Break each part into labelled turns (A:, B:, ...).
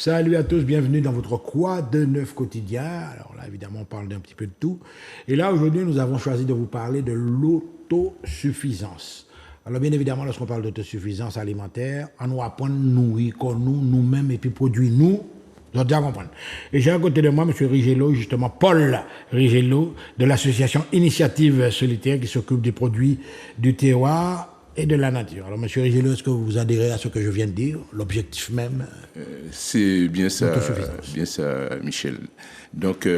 A: Salut à tous, bienvenue dans votre Quoi de Neuf quotidien. Alors là, évidemment, on parle d'un petit peu de tout. Et là, aujourd'hui, nous avons choisi de vous parler de l'autosuffisance. Alors bien évidemment, lorsqu'on parle d'autosuffisance alimentaire, on nous apprend à nourrir nous-mêmes et puis produire nous. Vous allez bien comprendre. Et j'ai à côté de moi M. Rigello, justement, Paul Rigello, de l'association Initiative Solitaire qui s'occupe des produits du terroir et de la nature. Alors, M. Rigello, est-ce que vous adhérez à ce que je viens de dire, l'objectif même
B: C'est bien ça, Michel. Donc,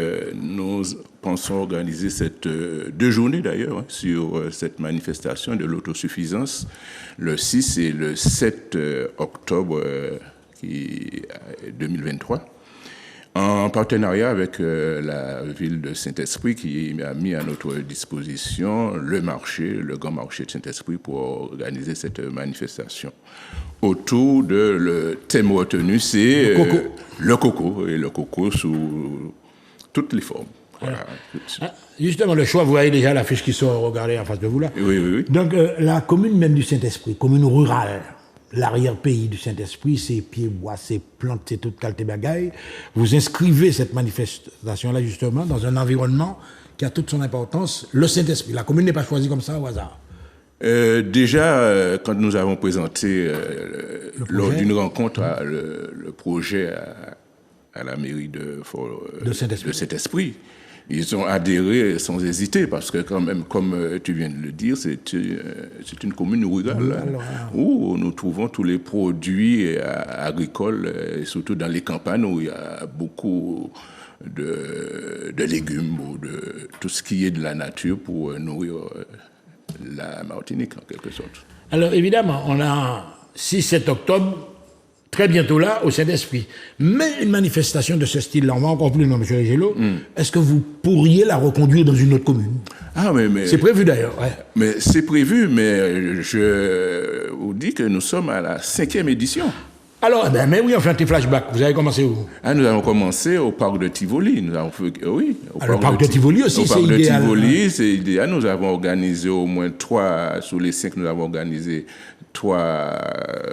B: nous pensons organiser deux journées d'ailleurs sur cette manifestation de l'autosuffisance, le 6 et le 7 octobre 2023. En partenariat avec la ville de Saint-Esprit qui a mis à notre disposition le grand marché de Saint-Esprit pour organiser cette manifestation. Autour de le thème retenu, c'est le coco sous toutes les formes. Voilà.
A: Justement, le choix, vous voyez déjà l'affiche qui sort, regardez en face de vous là.
B: Oui.
A: Donc, la commune même du Saint-Esprit, commune rurale, l'arrière-pays du Saint-Esprit, c'est pieds-bois, c'est plantes, c'est toute qualité bagaille. Vous inscrivez cette manifestation-là, justement, dans un environnement qui a toute son importance. Le Saint-Esprit, la commune n'est pas choisie comme ça au hasard.
B: Déjà, quand nous avons présenté lors d'une rencontre le projet à la mairie de Saint-Esprit, ils ont adhéré sans hésiter parce que quand même, comme tu viens de le dire, c'est une commune rurale où nous trouvons tous les produits agricoles, et surtout dans les campagnes où il y a beaucoup de légumes ou de tout ce qui est de la nature pour nourrir la Martinique en quelque sorte.
A: Alors évidemment, on a 6-7 octobre, très bientôt là, au Saint-Esprit. Mais une manifestation de ce style-là, on va encore plus loin, M. Rigello, est-ce que vous pourriez la reconduire dans une autre commune?
B: Mais
A: c'est prévu d'ailleurs, ouais.
B: Mais c'est prévu, mais je vous dis que nous sommes à la 5e édition.
A: Alors, mais oui, on fait un petit flashback. Vous avez commencé où?
B: Nous avons commencé au parc de Tivoli. Nous avons fait,
A: le parc de Tivoli aussi, c'est idéal.
B: Le parc de Tivoli, c'est idéal. Nous avons organisé au moins 3, sur les 5, nous avons organisé 3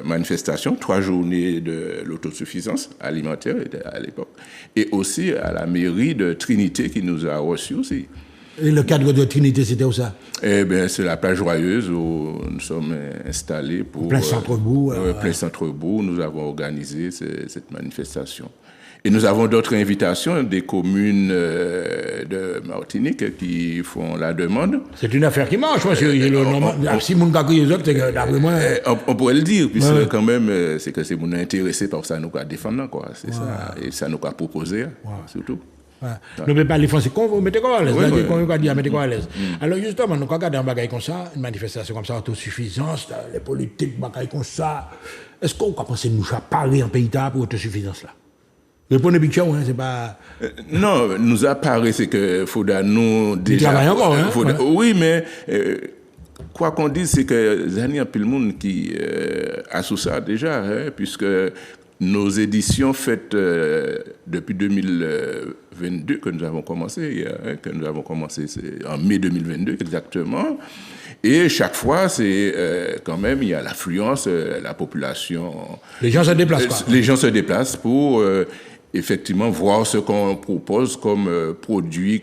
B: manifestations, 3 journées de l'autosuffisance alimentaire à l'époque. Et aussi à la mairie de Trinité qui nous a reçus aussi.
A: Et le cadre de Trinité, c'était où ça?
B: C'est la plage Joyeuse où nous sommes installés pour...
A: Plein centre-bourg.
B: Plein centre-bourg, nous avons organisé cette manifestation. Et nous avons d'autres invitations des communes de Martinique qui font la demande.
A: C'est une affaire qui marche, monsieur. Si mon gars les autres, d'après moi...
B: On pourrait le dire, puisque quand même, c'est que c'est mon intéressé par ça, nous a défendre, quoi. C'est ça. Et ça nous a proposé, surtout.
A: Ne pouvez pas les foncer, vous mettez quoi à l'aise. Mettez quoi à l'aise. Alors justement, nous regardons un bagage comme ça, une manifestation comme ça, autosuffisance, les politiques, bagage comme ça. Est-ce qu'on va penser nous à parler en pays pour autosuffisance là? Répondez bien, c'est pas...
B: Non, nous apparaît, c'est que faudra nous déjà...
A: Travailler encore,
B: Oui, mais quoi qu'on dise, c'est que il y a plus de monde qui associe ça déjà, puisque nos éditions faites depuis 2022 que nous avons commencé, c'est en mai 2022 exactement. Et chaque fois, c'est quand même, il y a l'affluence, la population...
A: Les gens se déplacent, quoi.
B: Les gens se déplacent pour effectivement voir ce qu'on propose comme produit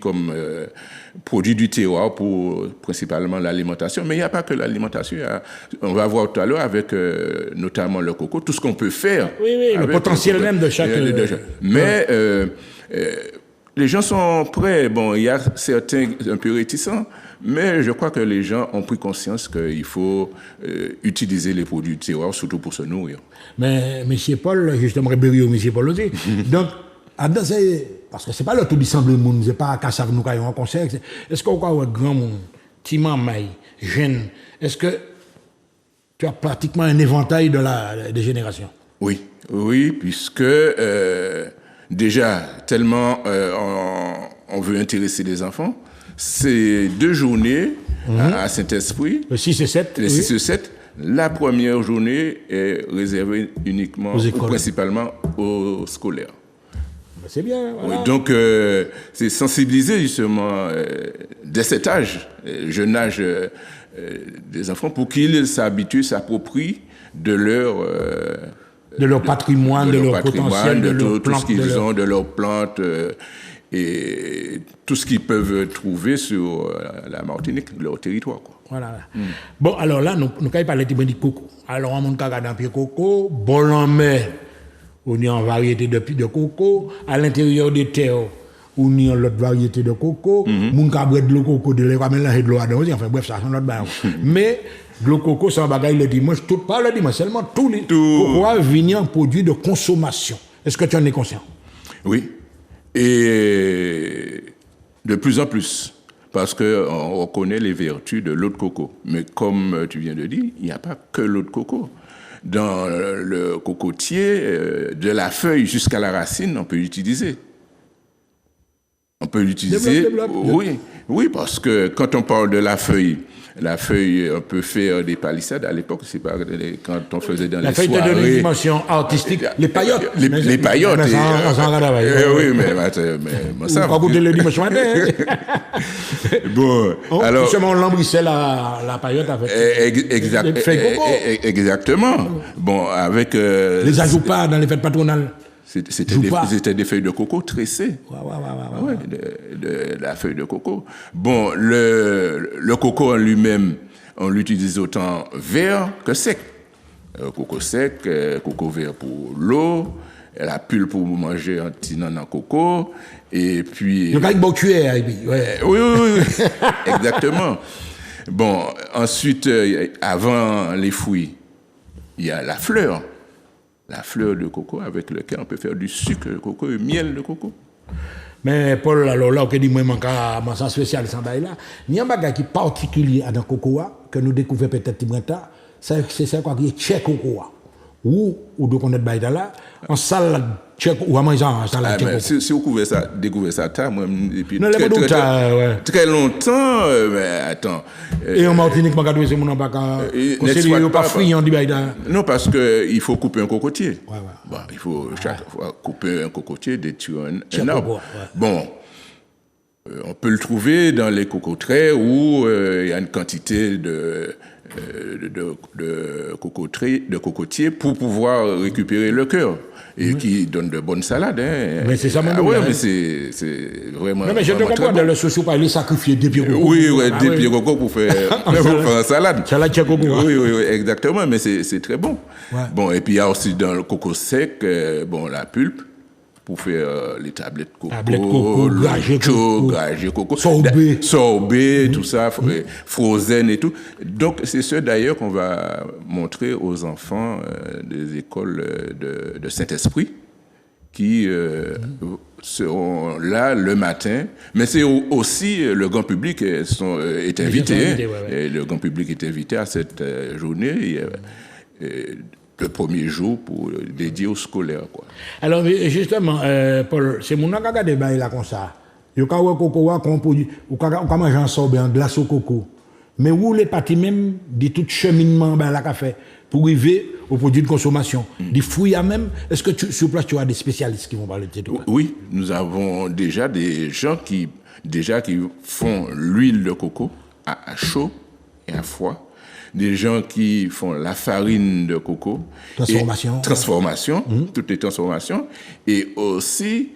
B: du terroir pour principalement l'alimentation. Mais il n'y a pas que l'alimentation. On va voir tout à l'heure avec notamment le coco, tout ce qu'on peut faire.
A: Oui, le potentiel même de chaque...
B: Mais les gens sont prêts. Bon, il y a certains un peu réticents, mais je crois que les gens ont pris conscience qu'il faut utiliser les produits du terroir, surtout pour se nourrir.
A: Mais M. Paul, justement, Rébério, M. Paul aussi. Donc, parce que ce n'est pas là tout semble le monde, ce n'est pas qu'à ça que nous avons un concert. Est-ce qu'on a un grand monde, petit maille, jeune, est-ce que tu as pratiquement un éventail des générations?
B: Oui, puisque déjà, tellement on veut intéresser les enfants, c'est 2 journées à Saint-Esprit.
A: Le 6 et 7.
B: Le 6 et 7. La première journée est réservée uniquement ou principalement aux scolaires.
A: C'est bien. Voilà.
B: Oui, donc, c'est sensibiliser justement dès cet âge, jeune âge des enfants, pour qu'ils s'habituent, s'approprient de leur
A: de leur patrimoine, de leur potentiel, de leur
B: tout ce qu'ils ont, de leurs plantes et tout ce qu'ils peuvent trouver sur la Martinique, leur territoire, quoi.
A: Voilà. Bon, alors là, nous allons parler de coco. Alors, on a un pied coco, bol en mer, on y a une variété de coco. À l'intérieur des terres, on y a l'autre variété de coco. On a de l'eau coco, de l'eau, de l'eau, enfin bref, ça, c'est notre bain. Mais, le coco, c'est un bagage le dimanche, pas le dimanche, seulement tous les coco viennent en produit de consommation. Est-ce que tu en es conscient?
B: Oui. Et de plus en plus. Parce qu'on reconnaît les vertus de l'eau de coco. Mais comme tu viens de dire, il n'y a pas que l'eau de coco. Dans le cocotier, de la feuille jusqu'à la racine, on peut l'utiliser. On peut l'utiliser. Oui, parce que quand on parle de la feuille, on peut faire des palissades. À l'époque, c'est pas quand on faisait dans les soirées. La
A: feuille de une dimension artistique, les paillotes.
B: Les paillotes. Oui, mais ça.
A: On va goûter les dimensions.
B: Bon, alors.
A: Justement, on lembrissait la paillote avec.
B: Exactement. Bon, avec.
A: Les ajouts pas dans les fêtes patronales.
B: C'était des feuilles de coco tressées.
A: Ouais.
B: De la feuille de coco. Bon, le coco en lui-même, on l'utilise autant vert que sec. Coco sec, coco vert pour l'eau, la pulpe pour manger un petit nanan coco, et puis...
A: Le cas de cuillère,
B: oui. Exactement. Bon, ensuite, avant les fruits, il y a la fleur de coco avec laquelle on peut faire du sucre de coco et miel de coco.
A: Mais Paul, alors là, on dit moi, mon sens spécial, il y a un bagage qui est particulier dans le coco, que nous découvrons peut-être tard, c'est ça qui est tchèque coco. Ou de connaître baïda là, en salade tchèque ou à manger en salade tchèque.
B: Si vous découvrez ça tard, moi, depuis
A: très
B: longtemps, mais attends.
A: Et en Martinique, c'est mon pas pas frit, on dit baïda.
B: Non, parce qu'il faut couper un cocotier. Bon, il faut chaque fois couper un cocotier, détruire un arbre. Bon. On peut le trouver dans les cocoteraies où il y a une quantité de cocotiers pour pouvoir récupérer le cœur et qui donne de bonnes salades. Hein.
A: Mais c'est ça,
B: mais c'est vraiment.
A: Non, mais je te comprends, dans le socio pas, il est sacrifié des pieds coco.
B: Oui, des pieds coco pour faire une salade.
A: Salade tchèque coco.
B: Oui, exactement, mais c'est très bon. Ouais. Bon, et puis il y a aussi dans le coco sec, la pulpe. Pour faire les tablettes coco, gragé coco, sorbet, tout ça, frozen et tout. Donc, c'est ce d'ailleurs qu'on va montrer aux enfants des écoles de Saint-Esprit qui seront là le matin. Mais c'est aussi le grand public est invité. Et le grand public est invité à cette journée. Le premier jour pour dédier aux scolaires, quoi.
A: Alors justement, Paul, c'est mon regard de bail là comme ça. Il y a coco qu'on produit, ou qu'on mange en sorbet en glace au coco. Mais où les parties même de tout cheminement ben la café pour arriver aux produits de consommation, des fruits à même. Est-ce que sur place tu as des spécialistes qui vont parler de tout?
B: Oui, nous avons déjà des gens qui font l'huile de coco à chaud et à froid. Des gens qui font la farine de coco. Transformation, toutes les transformations. Et aussi,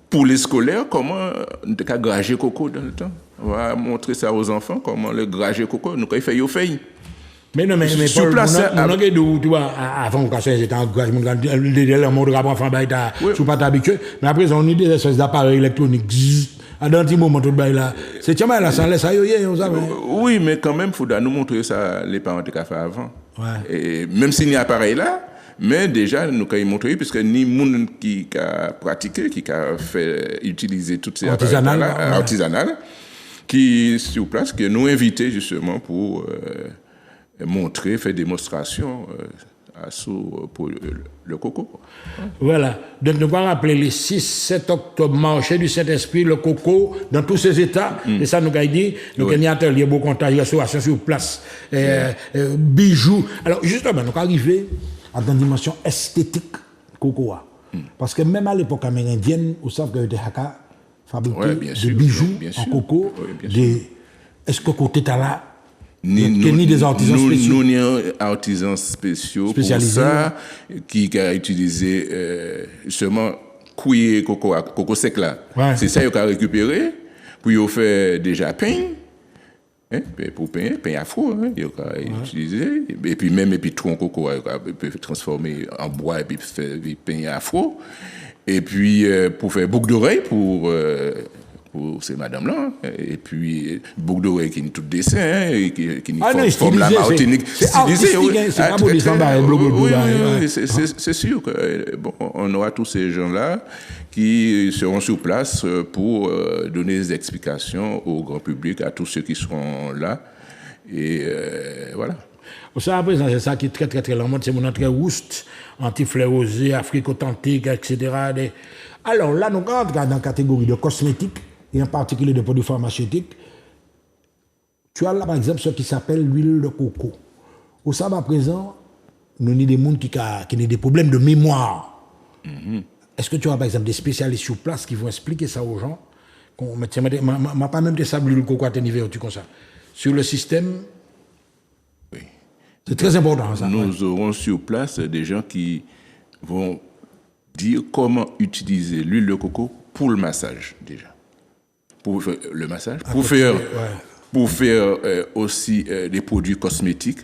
B: pour les scolaires, comment on peut grager coco dans le temps. On va montrer ça aux enfants, comment le grager coco, nous, quand il fait au fait.
A: Mais non, mais sur
B: Paul,
A: place, tu vois, avant qu'on j'étais en grage, le monde enfant, tu n'es pas habitué. Mais après, on a des espèces d'appareils électroniques. À un petit moment, tout là. C'est tiens, là, ça laisse
B: oui, mais quand même, il faudra nous montrer ça, les parents qui ont fait avant. Ouais. Et même s'il n'y a appareil là, mais déjà, nous avons montré, puisque ni monde qui a pratiqué, qui a fait utiliser toutes ces appareils artisanales, qui sur place, qui nous invités justement pour montrer, faire démonstration. Pour le coco.
A: Voilà. Donc, nous allons rappeler les 6-7 octobre, marché du Saint-Esprit, le coco, dans tous ces états. Et ça, nous avons dit, nous avons un atelier, beau contact, restauration sur place, bijoux. Alors, justement, nous allons arriver à une dimension esthétique coco. Parce que même à l'époque amérindienne, vous savez que les haka fabriquaient des bijoux en coco. Est-ce que côté là, ni des artisans spéciaux.
B: Nous, ni artisans spéciaux pour ça, qui a utilisé justement couiller coco sec là. Ouais. C'est ça qu'il a récupéré, puis il fait déjà pain. Pour pain afro, il a utilisé. Et puis même, tronc coco, il peut transformer en bois et puis faire pain afro. Et puis, pour faire boucle d'oreille pour ces madames-là. Et puis, boucle d'oreille qui n'est tout dessin, et qui forme la Martinique.
A: C'est stylisé, c'est pas pour descendre un blog.
B: Oui, c'est sûr que, bon, on aura tous ces gens-là qui seront sur place pour donner des explications au grand public, à tous ceux qui seront là. Et voilà.
A: Ça, après, c'est ça qui est très, très, très la mode. C'est mon entrée rouste, anti-fléosé, Afrique authentique, etc. Alors là, nous rentrons dans la catégorie de cosmétiques, et en particulier de produits pharmaceutiques. Tu as là, par exemple, ce qui s'appelle l'huile de coco. Au Saba à présent, nous avons des gens qui ont des problèmes de mémoire. Mm-hmm. Est-ce que tu as, par exemple, des spécialistes sur place qui vont expliquer ça aux gens? Je ne pas même de ça, l'huile de coco à tes niveaux, tu comme ça. Sur le système.
B: Oui.
A: C'est très important, ça.
B: Nous aurons sur place des gens qui vont dire comment utiliser l'huile de coco pour le massage, déjà. Pour faire le massage, pour faire aussi des produits cosmétiques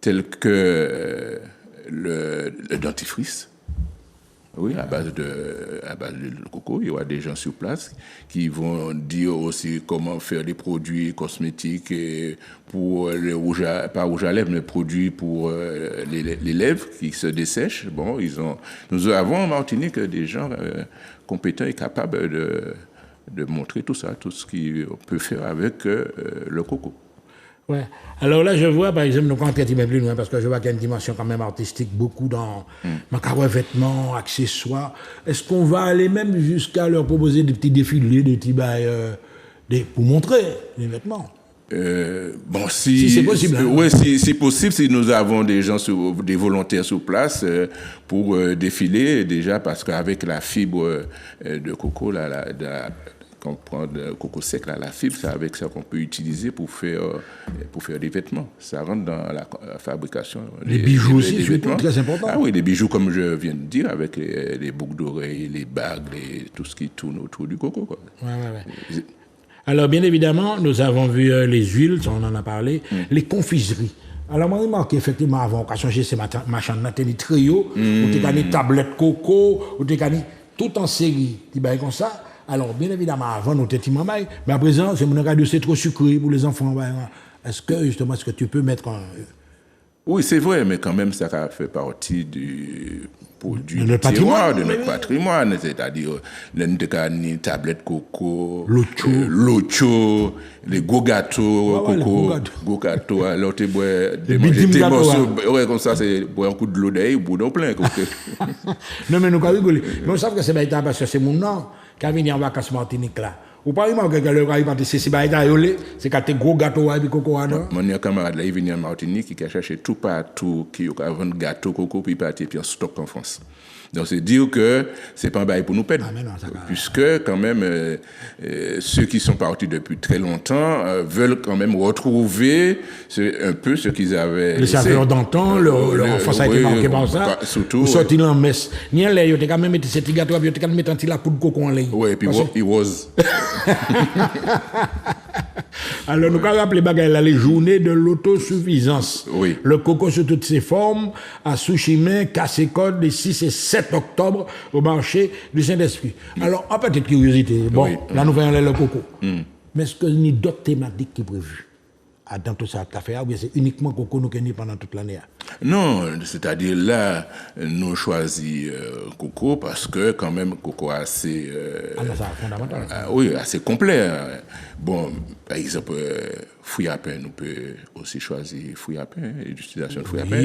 B: tels que le dentifrice. Oui, à base de coco. Il y aura des gens sur place qui vont dire aussi comment faire des produits cosmétiques pour les pas rouge à lèvres, mais produits pour les lèvres qui se dessèchent. Bon, nous avons en Martinique des gens compétents et capables de montrer tout ça, tout ce qu'on peut faire avec le coco.
A: Ouais. Alors là, je vois, par exemple, nous quand on traite même plus loin, parce que je vois qu'il y a une dimension quand même artistique, beaucoup dans vêtements, accessoires. Est-ce qu'on va aller même jusqu'à leur proposer des petits défilés, des petits bails, pour montrer les vêtements?
B: Bon,
A: si c'est possible.
B: Oui, si possible, si nous avons des gens, des volontaires sur place pour défiler, déjà, parce qu'avec la fibre de coco, qu'on prend de coco sec, la fibre, c'est avec ça qu'on peut utiliser pour faire des vêtements. Ça rentre dans la fabrication.
A: Les bijoux aussi, c'est très important.
B: Ah oui, les bijoux, comme je viens de dire, avec les boucles d'oreilles, les bagues, tout ce qui tourne autour du coco, quoi.
A: Ouais. Alors, bien évidemment, nous avons vu les huiles, on en a parlé, les confiseries. Alors, moi, je remarque effectivement, avant qu'on a changé ces machins, on a des trios, on a des tablettes coco, on a tout en série, qui baillent comme ça. Alors, bien évidemment, avant, nous étions mamans, mais à présent, c'est mon radio, c'est trop sucré pour les enfants. Est-ce que tu peux mettre
B: Oui, c'est vrai, mais quand même, ça fait partie du terroir, de notre patrimoine. C'est-à-dire, les tablettes coco, l'ocho, les gros gâteaux gros gâteaux. Alors, tu bois des morceaux, comme ça, c'est boire un coup de l'eau d'ail ou boire plein.
A: Non, mais nous avons rigolé. Mais on sait que c'est bien parce que c'est mon nom qui a venu en vacances Martinique là. Ou pas remarquer que le gars, c'est quand tu gros gâteau et coco.
B: Mon camarade là, il vient en Martinique, il a cherché tout partout, qui a vendu gâteau, coco, puis parti, puis en stock en France. Donc, c'est dire que c'est pas un bail pour nous perdre. Puisque, quand même, ceux qui sont partis depuis très longtemps veulent quand même retrouver un peu ce qu'ils avaient.
A: Les saveurs d'antan, leur enfance a été marquée par ça.
B: Surtout.
A: Ou sortir en messe. Ni en l'air, ils ont quand même mis ces petits gâteaux, ils ont quand même mis un petit lapou de coco en l'air.
B: Oui, et puis il was.
A: Alors, nous avons appelé les journées de l'autosuffisance.
B: Oui.
A: Le coco sous toutes ses formes, à Souchimin, Cassé-Code, les 6 et 7 octobre, au marché du Saint-Esprit. Alors, en petite curiosité, là, nous voyons le coco. Mais est-ce qu'il y a d'autres thématiques qui sont prévues dans tout ça café, ou bien c'est uniquement coco nous gagnons pendant toute l'année?
B: Non, c'est-à-dire là, nous choisissons coco parce que quand même coco assez
A: fondamental.
B: Oui, assez complet. Bon, par exemple, fouille à pain, nous pouvons aussi choisir fouille à pain, l'utilisation de fouille à pain.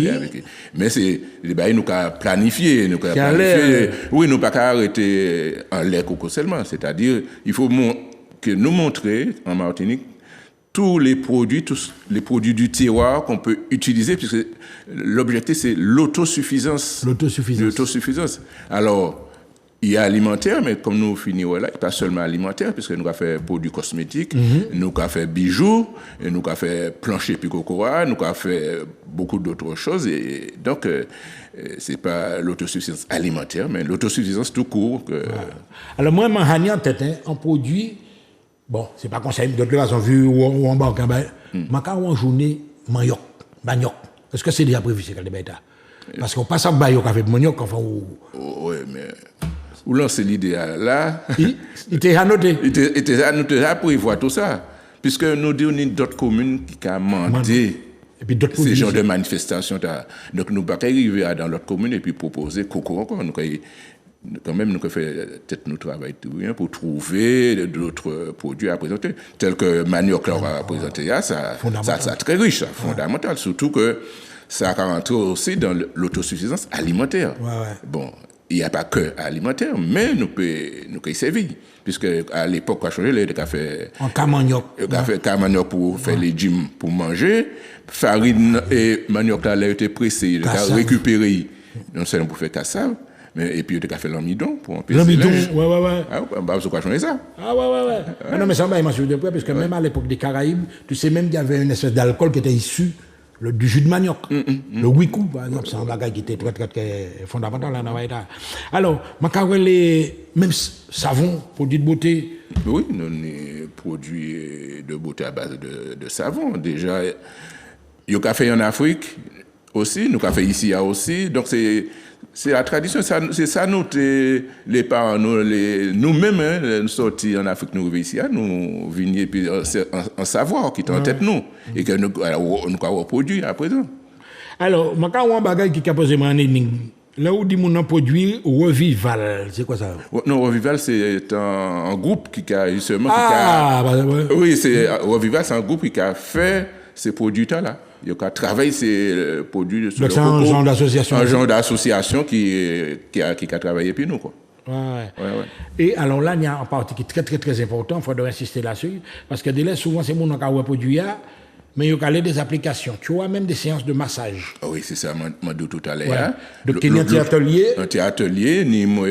B: Mais c'est les bails nous avons planifié, oui, nous pas arrêter en lait coco seulement, c'est-à-dire il faut que nous montrer en Martinique tous les produits du terroir qu'on peut utiliser, puisque l'objectif, c'est l'autosuffisance.
A: L'autosuffisance.
B: Alors, il y a alimentaire, mais comme nous finissons là, pas seulement alimentaire, puisque nous avons fait produits cosmétiques, nous avons fait bijoux, et nous avons fait plancher picocoa, nous avons fait beaucoup d'autres choses. Et donc, c'est pas l'autosuffisance alimentaire, mais l'autosuffisance tout court.
A: Alors, moi, je en tête, un produit, bon, c'est pas conseil, de toute façon, vu où on banque, je en journée, manioc. Est-ce que c'est déjà prévu, c'est parce qu'on passe à manioc avec manioc, enfin,
B: oui, mais. Ou lancez l'idéal là.
A: Il était annoté.
B: Il était annoté là pour y voir tout ça. Puisque nous disons d'autres communes qui ont demandé ces genres de manifestations. Donc nous ne pouvons pas arriver dans l'autre commune et puis proposer coco encore. Nous quand même, nous faisons peut-être notre travail pour trouver d'autres produits à présenter. Tels que manioc là, on va présenter, ça très riche, ça, fondamental. Surtout que ça rentre aussi dans l'autosuffisance alimentaire. Bon. Il n'y a pas que alimentaire, mais nous pouvons servir. Puisque à l'époque, on a changé, il a fait
A: manioc.
B: Il a fait manioc pour faire les gyms pour manger. Farine et manioc là, il a été pressé, il a récupéré. Non seulement pour faire cassave, mais et puis il a fait l'amidon pour empêcher.
A: L'amidon, ouais.
B: Ah, bah, vous avez changé ça.
A: Ouais. Non, mais ça m'a m'assuré de près, parce que même à l'époque des Caraïbes, tu sais même qu'il y avait une espèce d'alcool qui était issu du jus de manioc, le wikou, par exemple, c'est un bagage qui était très fondamental là dans l'État. Alors, même savon, produit de beauté.
B: Oui, nous avons produits de beauté à base de savon. Déjà, il y a fait en Afrique aussi, nous avons fait ici aussi. Donc, c'est la tradition, c'est ça, les parents, nous-mêmes, nous sortis en Afrique, nous ici, nous venions puis en savoir qui est en tête nous, et que nous avons produit à présent.
A: Alors, je vais un bagage qui a posé mon énigme. Là où dit mon produit Revival, c'est quoi ça?
B: Non, Revival, c'est un groupe qui a justement. Oui, Revival, c'est un groupe qui a fait ces produits-là. Il y a travaillé ces produits sur
A: c'est un genre d'association.
B: Un genre d'association qui a travaillé puis nous, quoi.
A: Ouais. Et alors là, il y a un partie qui est très important, il faudrait insister là-dessus, parce que dès là, souvent, c'est mon qui a produit, mais il y a des applications. Tu vois, même des séances de massage.
B: Oui, c'est ça, m'a dit tout à l'heure.
A: Donc, il y a
B: un atelier, ni moi,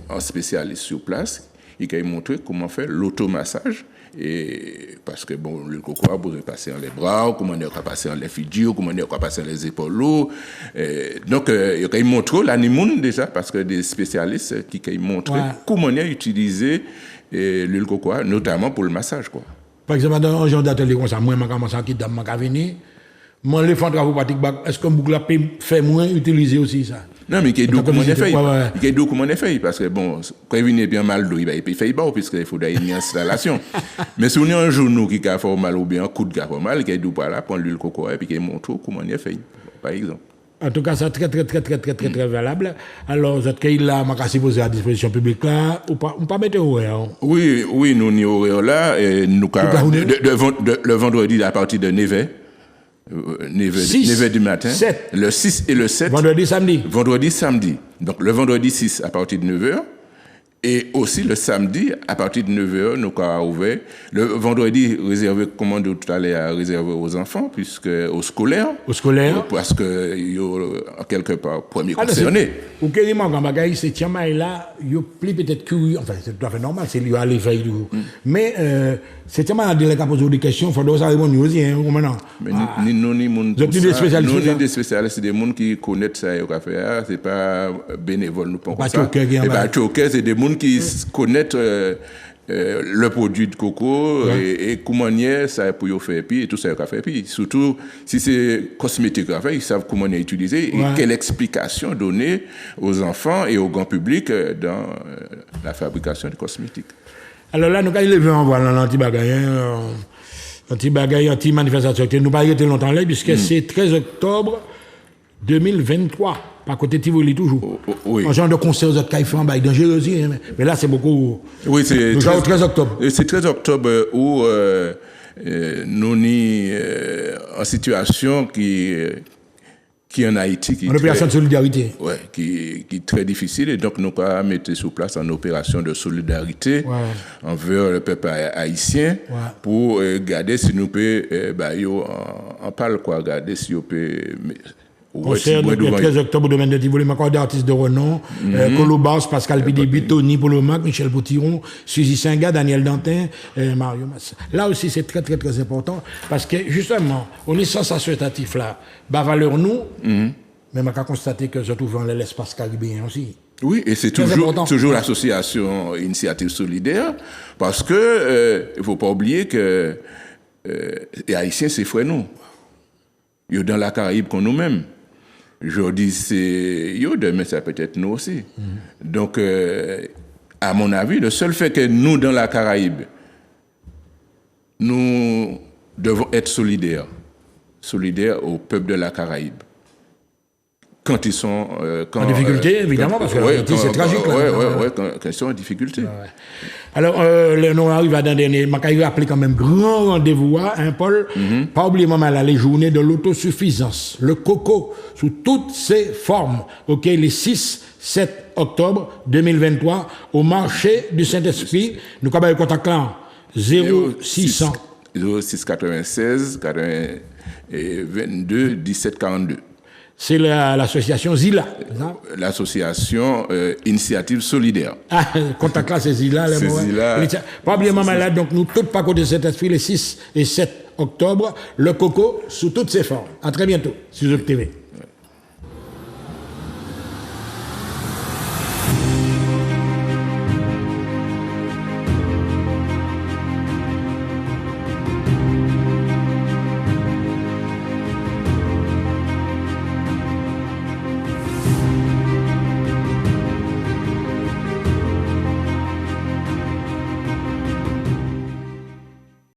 B: un spécialiste sur place, il a montré comment faire l'automassage. Et parce que bon, le coco a besoin de passer en les bras, comment on a passer en les fidjis, comment on a passer en les épaules. Donc, il a montré l'animoun déjà, parce que des spécialistes qui ont montré comment on a utilisé l'huile coco, notamment pour le massage, quoi.
A: Par exemple, dans un genre d'atelier comme ça, moi, je commence à quitter ma venir. Moi, les fonds de travaux pratiques, est-ce que vous fait moins utiliser aussi ça?
B: Non, mais il y a comment on fait. Il y a comment on fait. Parce que, bon, quand il vient bien mal d'eau, il fait bas, puisqu'il faut une installation. Mais si on a un genou qui a fait mal ou bien un coup de fait mal, il y a pas là, prendre l'huile coco et puis il montre comment on fait, par exemple.
A: En tout cas, c'est très valable. Alors, cette cas-là, je vais poser à disposition publique là, ou pas mettre au horaire?
B: Oui, nous n'y horaire là, et nous, le vendredi à partir de 9h. 9h du matin,
A: 7.
B: Le 6 et le 7.
A: Vendredi, samedi.
B: Donc le vendredi 6 à partir de 9h. Et aussi le samedi, à partir de 9h, nous avons ouvert. Le vendredi, réservé, comme on dit tout à l'heure, réservé aux enfants, puisque aux scolaires. Parce que, en quelque part, premier concerné.
A: Ou carrément, quand bagaille, c'est là, il y a plus peut-être curieux, enfin, c'est tout à fait normal, c'est lui à l'éveil. Mais, c'est tellement de la poser des questions, il faut savoir répondre aussi, hein, maintenant.
B: Mais nous, des spécialistes, c'est des gens qui connaissent ça, c'est pas bénévole, nous pensons ça. C'est des gens qui connaissent le produit de coco et comment ça pour faire puis et tout ça faire puis surtout si c'est cosmétique ils savent comment on utiliser et quelle explication donner aux enfants et au grand public dans la fabrication de cosmétiques.
A: Alors là nous quand il en voilà l'anti-bagaille anti-manifestation nous pas été longtemps là puisque c'est 13 octobre 2023. Par côté Tivoli toujours. Un genre de concert aux autres caïfans, dangereux aussi. Mais là, c'est beaucoup.
B: Oui, c'est
A: 13 octobre.
B: C'est 13 octobre où nous sommes en situation qui en Haïti.
A: En opération de solidarité.
B: Oui, qui est très difficile. Et donc, nous avons mis sur place une opération de solidarité envers le peuple haïtien pour garder si nous pouvons. On parle quoi, garder si on peut.
A: Concert le 13 octobre, domaine de Tivoli, m'accorde d'artistes de renom, Colobas, Pascal Pidébi, Tony Polomac, Michel Potiron, Suzy Singa, Daniel Dantin, Mario Massa. Là aussi, c'est très, très, très important, parce que, justement, on est sensationnel là, valeur nous, mais on a constaté que se trouve dans l'espace caribéen aussi.
B: Oui, et c'est toujours l'association Initiative Solidaire, parce que, il ne faut pas oublier que les Haïtiens, c'est frère nous. Ils sont dans la Caraïbe comme nous-mêmes. Aujourd'hui, c'est eux, demain, ça peut être nous aussi. Donc, à mon avis, le seul fait que nous, dans la Caraïbe, nous devons être solidaires au peuple de la Caraïbe. Quand ils sont...
A: en difficulté, évidemment, parce que c'est tragique.
B: Quand ils sont en difficulté.
A: Alors, nous arrivons à un dernier... Je vais appeler quand même grand rendez-vous, hein, Paul. Pas oublier, maman, les journées de l'autosuffisance. Le coco, sous toutes ses formes. OK, les 6, 7 octobre 2023, au marché du Saint-Esprit. Nous avons le contact là. 0600.
B: 0696 22 17 42.
A: C'est l'association ZILA.
B: L'association Initiative Solidaire.
A: Ah, contact là, c'est ZILA.
B: C'est ZILA.
A: Pas oublier, maman, là, donc nous, toutes pas côté Saint-Esprit, les 6 et 7 octobre, le coco sous toutes ses formes. À très bientôt sur Zouk TV.